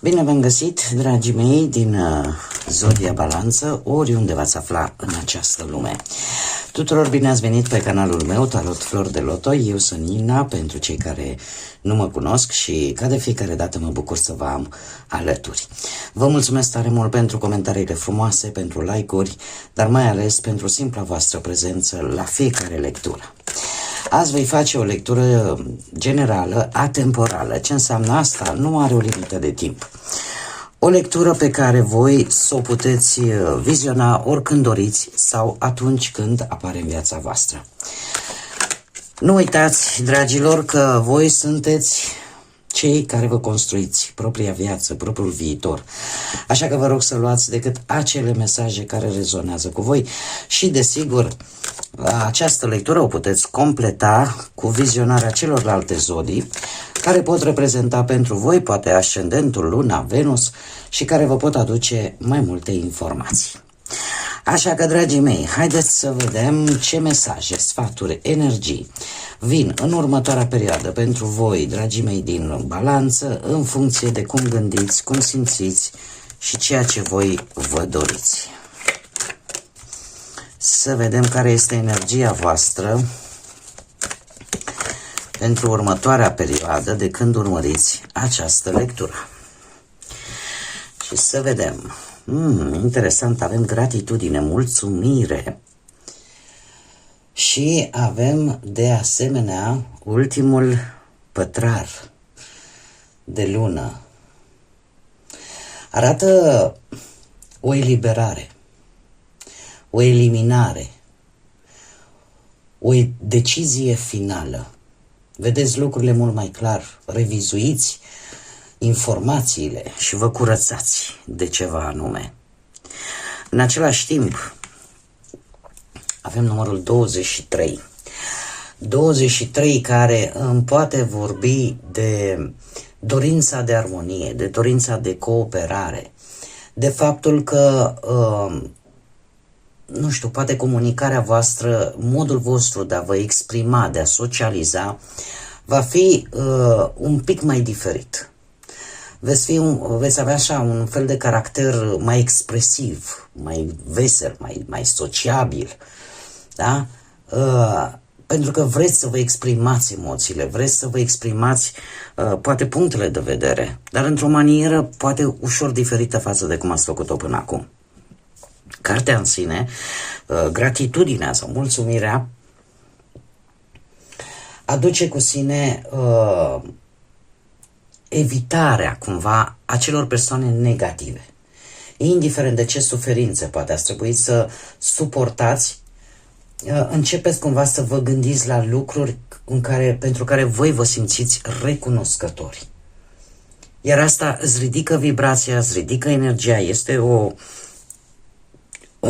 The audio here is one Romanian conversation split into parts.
Bine v-am găsit, dragii mei, din Zodia Balanță, oriunde v-ați afla în această lume. Tuturor bine ați venit pe canalul meu, Tarot Flori de Loto. Eu sunt Nina, pentru cei care nu mă cunosc și ca de fiecare dată mă bucur să vă am alături. Vă mulțumesc tare mult pentru comentariile frumoase, pentru like-uri, dar mai ales pentru simpla voastră prezență la fiecare lectură. Azi voi face o lectură generală, atemporală. Ce înseamnă asta? Nu are o limită de timp. O lectură pe care voi să o puteți viziona oricând doriți sau atunci când apare în viața voastră. Nu uitați, dragilor, că voi sunteți cei care vă construiți propria viață, propriul viitor. Așa că vă rog să luați decât acele mesaje care rezonează cu voi și, desigur, această lectură o puteți completa cu vizionarea celorlalte zodii care pot reprezenta pentru voi, poate ascendentul, luna, Venus, și care vă pot aduce mai multe informații. Așa că, dragii mei, haideți să vedem ce mesaje, sfaturi, energii vin în următoarea perioadă pentru voi, dragii mei din Balanță, în funcție de cum gândiți, cum simțiți și ceea ce voi vă doriți. Să vedem care este energia voastră pentru următoarea perioadă de când urmăriți această lectură. Și să vedem. Interesant, avem gratitudine, mulțumire și avem de asemenea ultimul pătrar de lună. Arată o eliberare, o eliminare, o decizie finală. Vedeți lucrurile mult mai clar, revizuiți informațiile și vă curățați de ceva anume. În același timp, avem numărul 23. 23 care îmi poate vorbi de dorința de armonie, de dorința de cooperare, de faptul că, nu știu, poate comunicarea voastră, modul vostru de a vă exprima, de a socializa, va fi un pic mai diferit. Veți avea așa un fel de caracter mai expresiv, mai vesel, mai sociabil, da? Pentru că vreți să vă exprimați emoțiile, vreți să vă exprimați poate punctele de vedere, dar într-o manieră poate ușor diferită față de cum ați făcut-o până acum. Cartea în sine, gratitudinea sau mulțumirea, aduce cu sine evitarea cumva acelor persoane negative. Indiferent de ce suferințe poate ați trebuit să suportați, începeți cumva să vă gândiți la lucruri pentru care voi vă simțiți recunoscători. Iar asta îți ridică vibrația, îți ridică energia, este o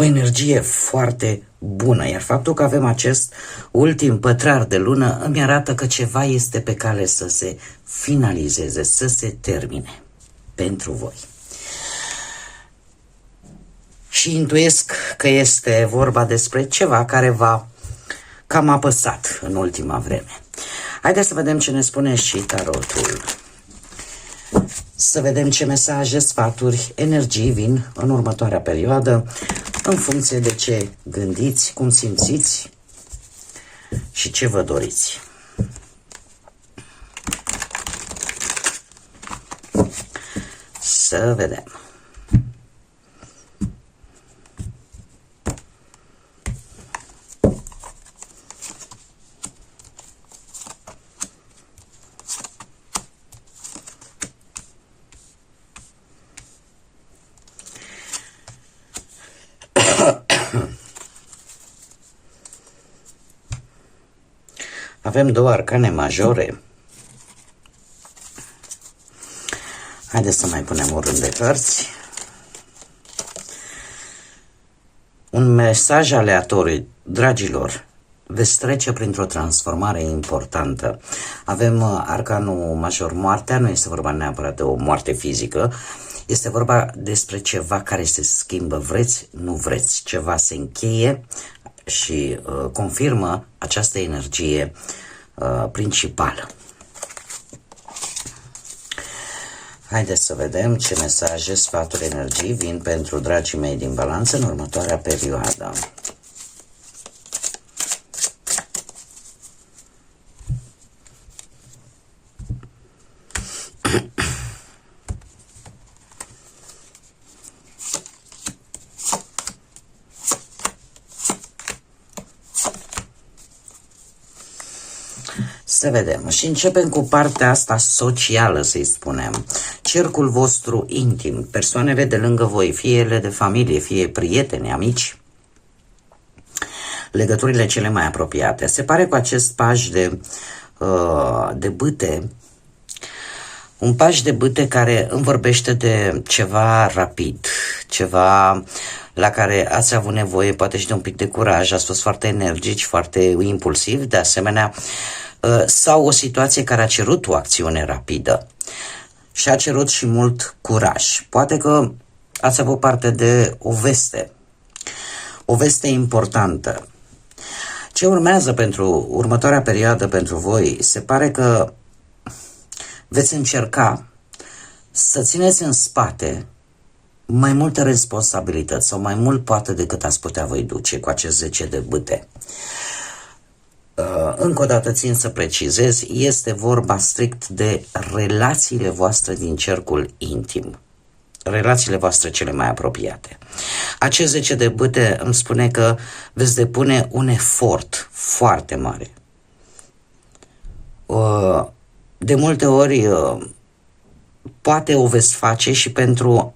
energie foarte bună. Iar faptul că avem acest ultim pătrar de lună îmi arată că ceva este pe cale să se finalizeze, să se termine pentru voi. Și intuiesc că este vorba despre ceva care v-a cam apăsat în ultima vreme. Haideți să vedem ce ne spune și tarotul. Să vedem ce mesaje, sfaturi, energii vin în următoarea perioadă, în funcție de ce gândiți, cum simțiți și ce vă doriți. Să vedem. Avem două arcane majore. Haideți să mai punem un rând de cărți. Un mesaj aleatoriu, dragilor, veți trece printr-o transformare importantă. Avem arcanul major, moartea, nu este vorba neapărat de o moarte fizică, este vorba despre ceva care se schimbă, vreți, nu vreți, ceva se încheie și confirmă această energie principală. Haideți să vedem ce mesaje, sfaturi, energii vin pentru dragii mei din Balanță în următoarea perioadă. Să vedem. Și începem cu partea asta socială, să-i spunem. Cercul vostru intim, persoanele de lângă voi, fie ele de familie, fie prieteni, amici, legăturile cele mai apropiate. Se pare cu acest paj de bâte, un paj de bâte care îmi vorbește de ceva rapid, ceva la care ați avut nevoie, poate și de un pic de curaj, ați fost foarte energici, foarte impulsiv, de asemenea, sau o situație care a cerut o acțiune rapidă și a cerut și mult curaj. Poate că ați avut parte de o veste importantă. Ce urmează pentru următoarea perioadă pentru voi? Se pare că veți încerca să țineți în spate mai multe responsabilități sau mai mult poate decât ați putea voi duce cu acest 10 de bâte. Încă o dată țin să precizez, este vorba strict de relațiile voastre din cercul intim, relațiile voastre cele mai apropiate. Acest 10 de bâte îmi spune că veți depune un efort foarte mare. De multe ori poate o veți face și pentru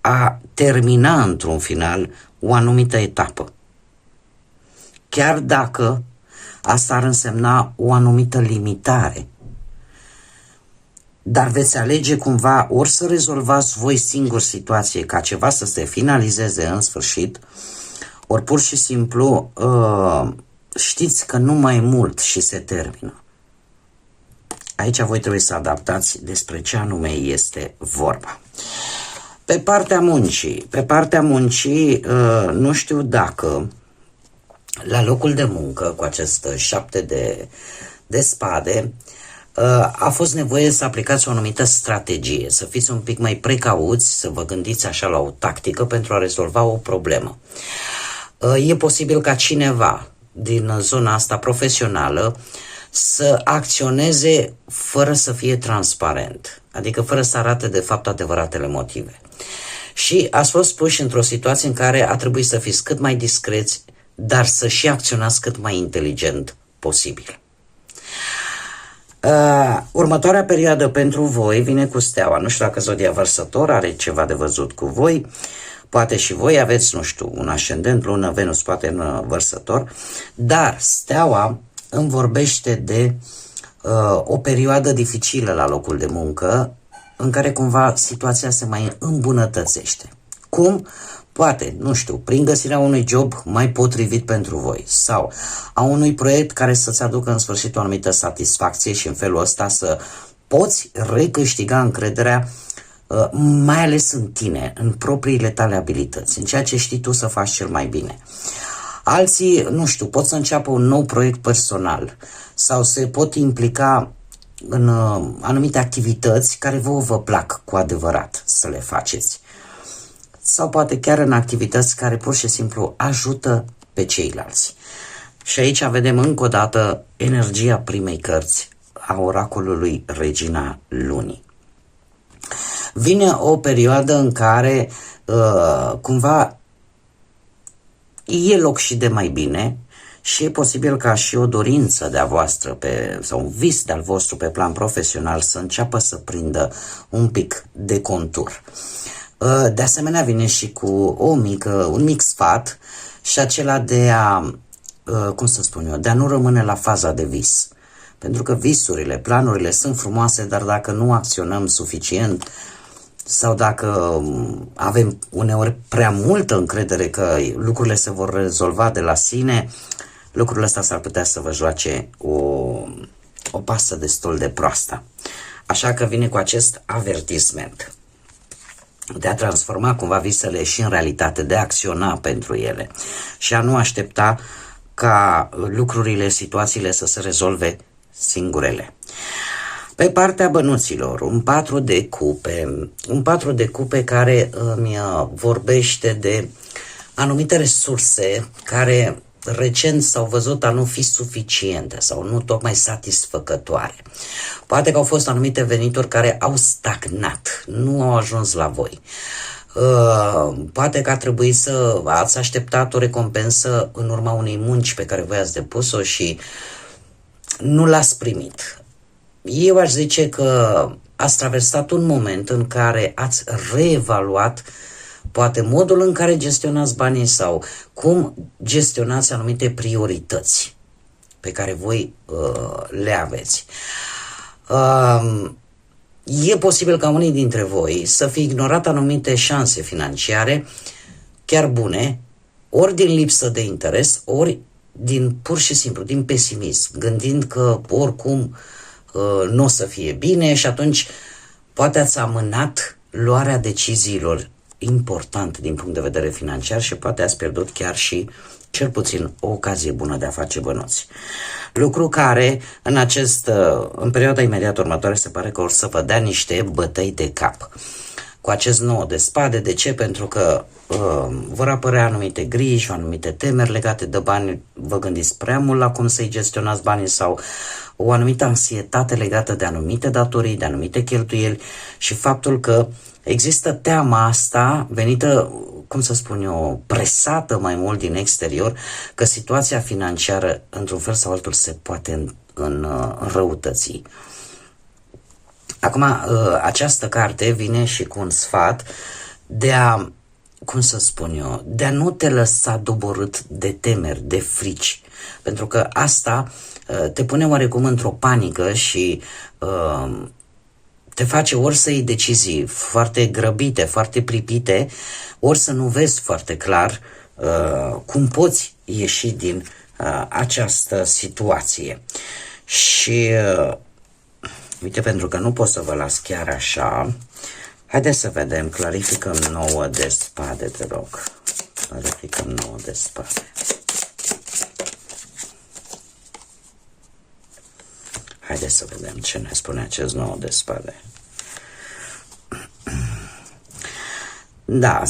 a termina într-un final o anumită etapă. Chiar dacă asta ar însemna o anumită limitare. Dar veți alege cumva ori să rezolvați voi singur situație ca ceva să se finalizeze în sfârșit, ori pur și simplu știți că nu mai e mult și se termină. Aici voi trebuie să adaptați despre ce anume este vorba. Pe partea muncii, nu știu dacă la locul de muncă, cu acest 7 de spade, a fost nevoie să aplicați o anumită strategie, să fiți un pic mai precauți, să vă gândiți așa la o tactică pentru a rezolva o problemă. E posibil ca cineva din zona asta profesională să acționeze fără să fie transparent, adică fără să arate de fapt adevăratele motive. Și ați fost puși într-o situație în care a trebuit să fiți cât mai discreți, dar să și acționați cât mai inteligent posibil. Următoarea perioadă pentru voi vine cu steaua. Nu știu dacă zodia Vărsător are ceva de văzut cu voi. Poate și voi aveți, nu știu, un ascendent, lună, Venus, poate în Vărsător. Dar steaua îmi vorbește de o perioadă dificilă la locul de muncă, în care cumva situația se mai îmbunătățește. Cum? Poate, nu știu, prin găsirea unui job mai potrivit pentru voi sau a unui proiect care să-ți aducă în sfârșit o anumită satisfacție și în felul ăsta să poți recâștiga încrederea, mai ales în tine, în propriile tale abilități, în ceea ce știi tu să faci cel mai bine. Alții, nu știu, pot să înceapă un nou proiect personal sau se pot implica în anumite activități care vă plac cu adevărat să le faceți. Sau poate chiar în activități care pur și simplu ajută pe ceilalți. Și aici vedem încă o dată energia primei cărți a oracolului Regina Lunii. Vine o perioadă în care cumva e loc și de mai bine și e posibil ca și o dorință de-a voastră sau un vis de-al vostru pe plan profesional să înceapă să prindă un pic de contur. De asemenea vine și cu un mic sfat și acela de a, de a nu rămâne la faza de vis. Pentru că visurile, planurile sunt frumoase, dar dacă nu acționăm suficient sau dacă avem uneori prea multă încredere că lucrurile se vor rezolva de la sine, lucrurile astea s-ar putea să vă joace o pasă destul de proastă. Așa că vine cu acest avertisment de a transforma cumva visele și în realitate, de a acționa pentru ele și a nu aștepta ca lucrurile, situațiile să se rezolve singurele. Pe partea bănuților, un 4 de cupe, un 4 de cupe care îmi vorbește de anumite resurse care recent s-au văzut a nu fi suficiente sau nu tocmai satisfăcătoare. Poate că au fost anumite venituri care au stagnat, nu au ajuns la voi. Poate că a trebuit să ați așteptat o recompensă în urma unei munci pe care voi ați depus-o și nu l-ați primit. Eu aș zice că ați traversat un moment în care ați reevaluat poate modul în care gestionați banii sau cum gestionați anumite priorități pe care voi le aveți. E posibil ca unii dintre voi să fi ignorat anumite șanse financiare chiar bune, ori din lipsă de interes, ori din pur și simplu, din pesimism, gândind că oricum nu o să fie bine și atunci poate ați amânat luarea deciziilor importante din punct de vedere financiar și poate ați pierdut chiar și cel puțin o ocazie bună de a face bănuți. Lucru care în perioada imediat următoare se pare că or să vă dea niște bătăi de cap. Cu acest 9 de spade, de ce? Pentru că vor apărea anumite griji, anumite temeri legate de bani, vă gândiți prea mult la cum să-i gestionați banii sau o anumită anxietate legată de anumite datorii, de anumite cheltuieli și faptul că există teama asta venită, cum să spun eu, presată mai mult din exterior, că situația financiară, într-un fel sau altul, se poate înrăutăți. Acum, această carte vine și cu un sfat de a, cum să spun eu, de a nu te lăsa doborât de temeri, de frici, pentru că asta te pune oarecum într-o panică și te face ori să iei decizii foarte grăbite, foarte pripite, ori să nu vezi foarte clar cum poți ieși din această situație. Și uite, pentru că nu pot să vă las chiar așa, haideți să vedem, clarificăm 9 de spade, te rog. Clarificăm 9 de spade. Haideți să vedem ce ne spune acest 9 de spade. Da,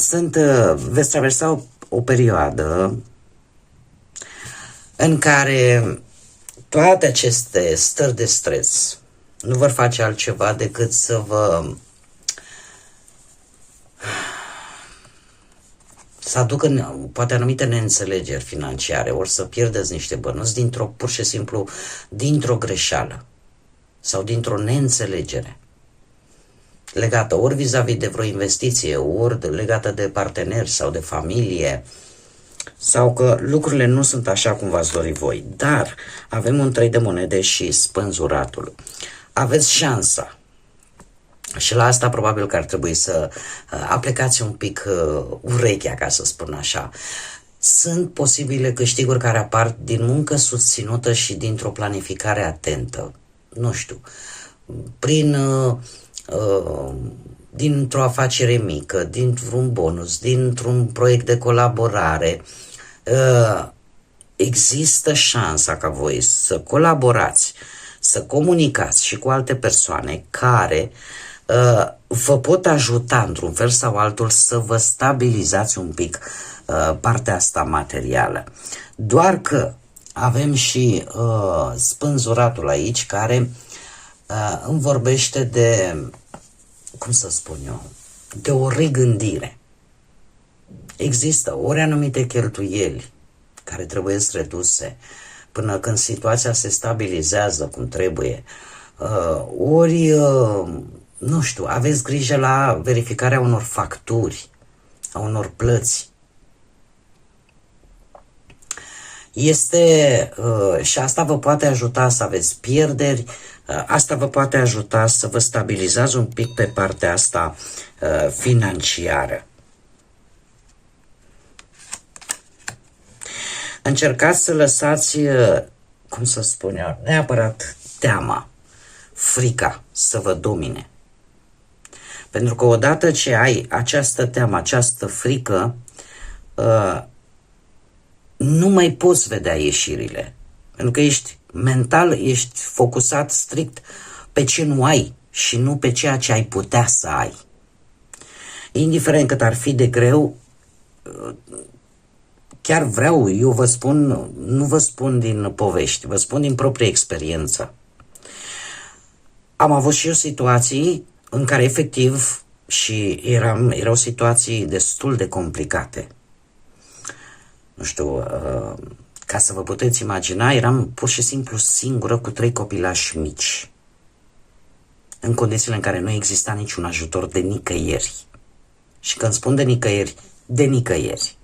veți traversa o perioadă în care toate aceste stări de stres nu vor face altceva decât să aducă poate anumite neînțelegeri financiare, ori să pierdeți niște bănuți pur și simplu dintr-o greșeală sau dintr-o neînțelegere legată ori vis-a-vis de vreo investiție, ori legată de parteneri sau de familie, sau că lucrurile nu sunt așa cum v-ați dori voi. Dar avem un 3 de monede și spânzuratul. Aveți șansa. Și la asta probabil că ar trebui să aplicați un pic urechea, ca să spun așa. Sunt posibile câștiguri care apar din muncă susținută și dintr-o planificare atentă. Nu știu, dintr-o afacere mică, dintr-un bonus, dintr-un proiect de colaborare. Există șansa ca voi să colaborați, să comunicați și cu alte persoane care vă pot ajuta într-un fel sau altul să vă stabilizați un pic partea asta materială. Doar că avem și spânzuratul aici care îmi vorbește de, cum să spun eu, de o regândire. Există ori anumite cheltuieli care trebuie reduse până când situația se stabilizează cum trebuie, ori, nu știu, aveți grijă la verificarea unor facturi, a unor plăți. Și asta vă poate ajuta să aveți pierderi, asta vă poate ajuta să vă stabilizați un pic pe partea asta financiară. Încercați să lăsați, cum să spun eu, neapărat teama, frica să vă domine. Pentru că odată ce ai această teamă, această frică, nu mai poți vedea ieșirile. Pentru că ești mental, ești focusat strict pe ce nu ai și nu pe ceea ce ai putea să ai. Indiferent cât ar fi de greu, chiar vreau, eu vă spun, nu vă spun din povești, vă spun din proprie experiență. Am avut și eu situații în care efectiv și erau situații destul de complicate. Nu știu, ca să vă puteți imagina, eram pur și simplu singură cu 3 copilași mici, în condițiile în care nu exista niciun ajutor de nicăieri. Și când spun de nicăieri, de nicăieri.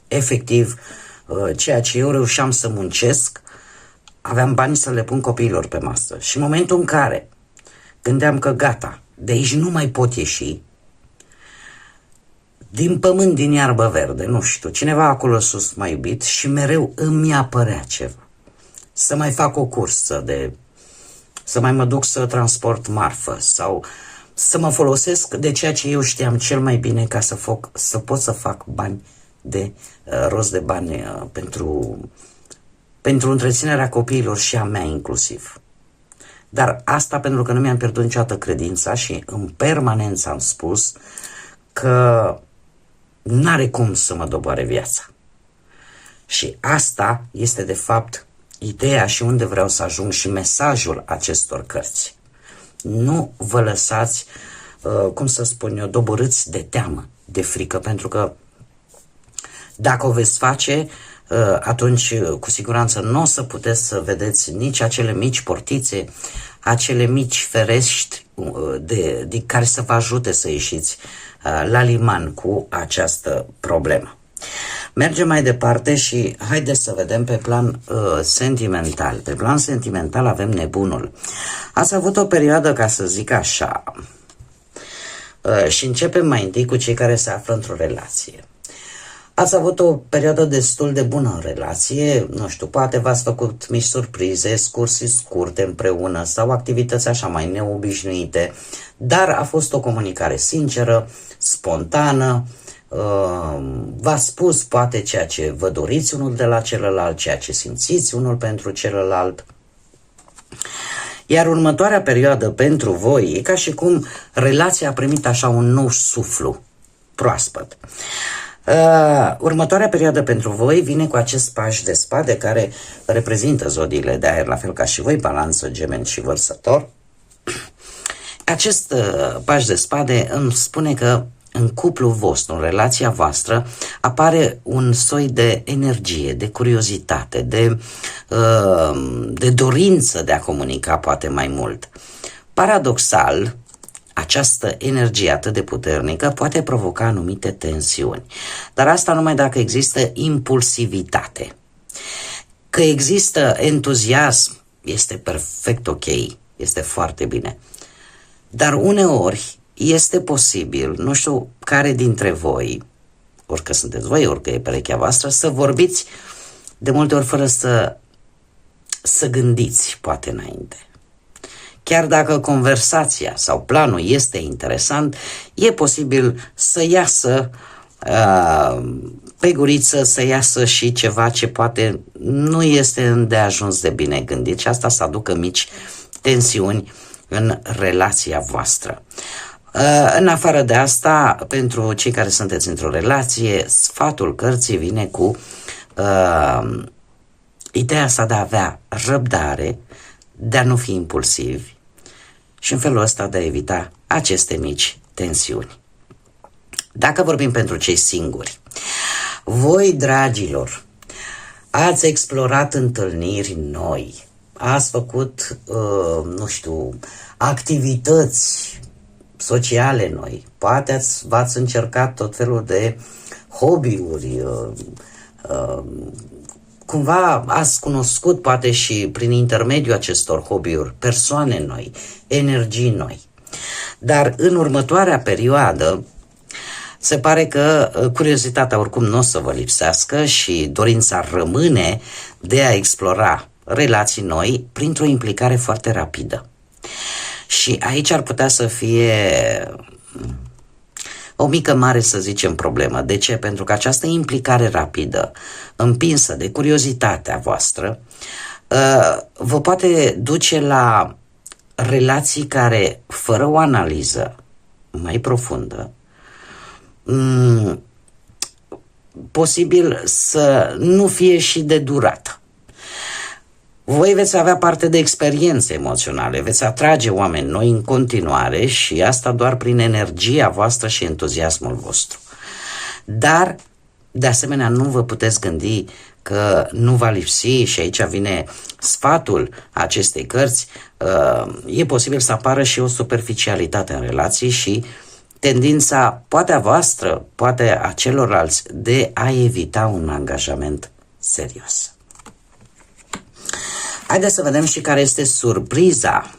Efectiv, ceea ce eu reușeam să muncesc, aveam bani să le pun copiilor pe masă. Și în momentul în care gândeam că gata, de aici nu mai pot ieși, din pământ, din iarbă verde, nu știu, cineva acolo sus m-a iubit și mereu îmi apărea ceva. Să mai fac o cursă să mai mă duc să transport marfă sau să mă folosesc de ceea ce eu știam cel mai bine ca să pot să fac bani rost de bani pentru întreținerea copiilor și a mea inclusiv. Dar asta pentru că nu mi-am pierdut niciodată credința și în permanență am spus că n-are cum să mă doboare viața. Și asta este de fapt ideea și unde vreau să ajung și mesajul acestor cărți. Nu vă lăsați, cum să spun eu, doborâți de teamă, de frică, pentru că dacă o veți face, atunci cu siguranță nu o să puteți să vedeți nici acele mici portițe, acele mici ferești de care să vă ajute să ieșiți la liman cu această problemă. Mergem mai departe și haideți să vedem pe plan sentimental. Pe plan sentimental avem nebunul. Ați avut o perioadă, ca să zic așa, și începem mai întâi cu cei care se află într-o relație. Ați avut o perioadă destul de bună în relație, nu știu, poate v-ați făcut mici surprize, excursii scurte împreună sau activități așa mai neobișnuite, dar a fost o comunicare sinceră, spontană, v-ați spus poate ceea ce vă doriți unul de la celălalt, ceea ce simțiți unul pentru celălalt. Iar următoarea perioadă pentru voi e ca și cum relația a primit așa un nou suflu proaspăt. Următoarea perioadă pentru voi vine cu acest paș de spade care reprezintă zodiile de aer, la fel ca și voi, Balanță, Gemeni și Vărsător. Acest paș de spade îmi spune că în cuplul vostru, în relația voastră, apare un soi de energie, de curiozitate, de dorință de a comunica poate mai mult. Paradoxal, această energie atât de puternică poate provoca anumite tensiuni, dar asta numai dacă există impulsivitate. Că există entuziasm este perfect ok, este foarte bine, dar uneori este posibil, nu știu care dintre voi, orică sunteți voi, orică e perechea voastră, să vorbiți de multe ori fără să gândiți poate înainte. Chiar dacă conversația sau planul este interesant, e posibil să iasă pe guriță, să iasă și ceva ce poate nu este îndeajuns de bine gândit și asta să aducă mici tensiuni în relația voastră. În afară de asta, pentru cei care sunteți într-o relație, sfatul cărții vine cu ideea asta de a avea răbdare, de a nu fi impulsivi și în felul ăsta de a evita aceste mici tensiuni. Dacă vorbim pentru cei singuri, voi, dragilor, ați explorat întâlniri noi, ați făcut, nu știu, activități sociale noi, poate v-ați încercat tot felul de hobby-uri, cumva ați cunoscut poate și prin intermediul acestor hobby-uri persoane noi, energii noi. Dar în următoarea perioadă se pare că curiozitatea oricum nu o să vă lipsească și dorința rămâne de a explora relații noi printr-o implicare foarte rapidă. Și aici ar putea să fie o mică mare, să zicem, problemă. De ce? Pentru că această implicare rapidă, împinsă de curiozitatea voastră, vă poate duce la relații care, fără o analiză mai profundă, posibil să nu fie și de durată. Voi veți avea parte de experiențe emoționale, veți atrage oameni noi în continuare și asta doar prin energia voastră și entuziasmul vostru. Dar, de asemenea, nu vă puteți gândi că nu va lipsi, și aici vine sfatul acestei cărți, e posibil să apară și o superficialitate în relații și tendința, poate a voastră, poate a celorlalți, de a evita un angajament serios. Haideți să vedem și care este surpriza.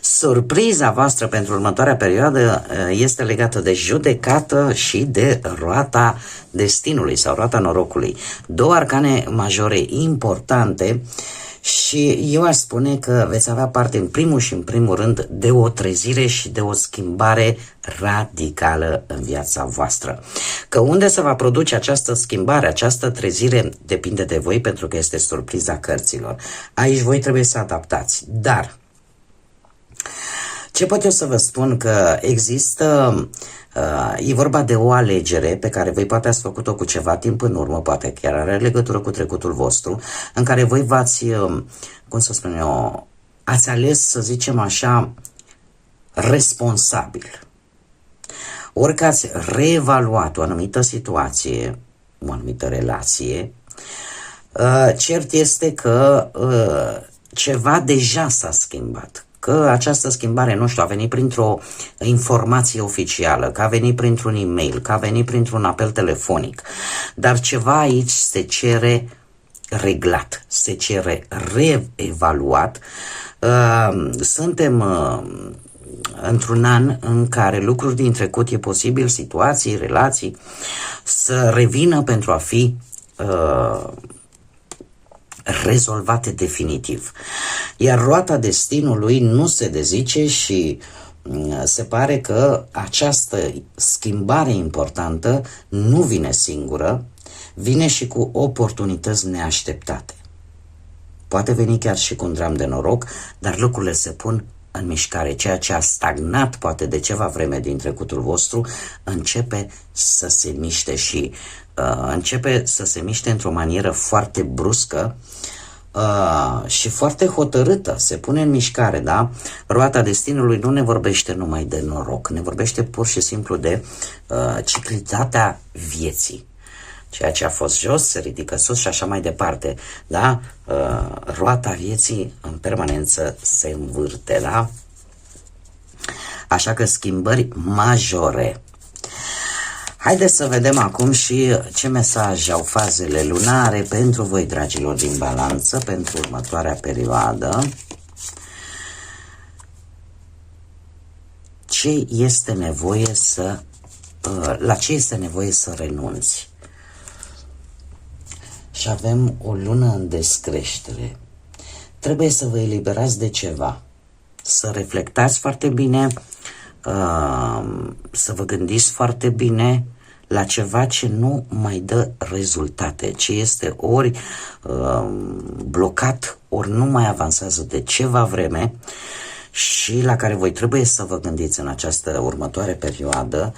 Surpriza voastră pentru următoarea perioadă este legată de judecată și de roata destinului sau roata norocului. Două arcane majore importante și eu aș spune că veți avea parte în primul și în primul rând de o trezire și de o schimbare radicală în viața voastră. Că unde se va produce această schimbare, această trezire, depinde de voi, pentru că este surpriza cărților. Aici voi trebuie să adaptați, dar ce pot eu să vă spun? Că există, e vorba de o alegere pe care voi poate ați făcut-o cu ceva timp în urmă, poate chiar are legătură cu trecutul vostru, în care voi v-ați, cum să spun eu, ați ales, să zicem așa, responsabil. Ori că ați reevaluat o anumită situație, o anumită relație, cert este că ceva deja s-a schimbat. Că această schimbare, nu știu, a venit printr-o informație oficială, că a venit printr-un e-mail, că a venit printr-un apel telefonic, dar ceva aici se cere reglat, se cere reevaluat. Suntem într-un an în care lucruri din trecut e posibil, situații, relații, să revină pentru a fi rezolvate definitiv. Iar roata destinului nu se dezice și se pare că această schimbare importantă nu vine singură, vine și cu oportunități neașteptate. Poate veni chiar și cu un dram de noroc, dar lucrurile se pun în mișcare. Ceea ce a stagnat poate de ceva vreme din trecutul vostru începe să se miște și începe să se miște într-o manieră foarte bruscă și foarte hotărâtă, se pune în mișcare, da? Roata destinului nu ne vorbește numai de noroc, ne vorbește pur și simplu de ciclitatea vieții. Ceea ce a fost jos se ridică sus și așa mai departe, da? Roata vieții în permanență se învârte, da? Așa că schimbări majore. Haideți să vedem acum și ce mesaj au fazele lunare pentru voi, dragilor din Balanță, pentru următoarea perioadă. Ce este nevoie să, la ce este nevoie să renunți? Și avem o lună în descreștere. Trebuie să vă eliberați de ceva, să reflectați foarte bine, să vă gândiți foarte bine la ceva ce nu mai dă rezultate, ce este ori blocat, ori nu mai avansează de ceva vreme și la care voi trebuie să vă gândiți în această următoare perioadă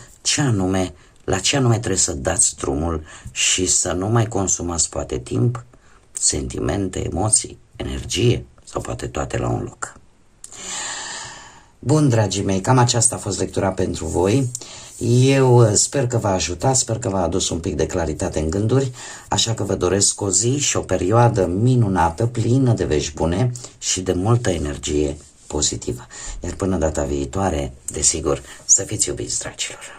la ce anume trebuie să dați drumul și să nu mai consumați poate timp, sentimente, emoții, energie sau poate toate la un loc. Bun, dragii mei, cam aceasta a fost lectura pentru voi. Eu sper că v-a ajutat, sper că v-a adus un pic de claritate în gânduri, așa că vă doresc o zi și o perioadă minunată, plină de vești bune și de multă energie pozitivă. Iar până data viitoare, desigur, să fiți iubiți, dragilor!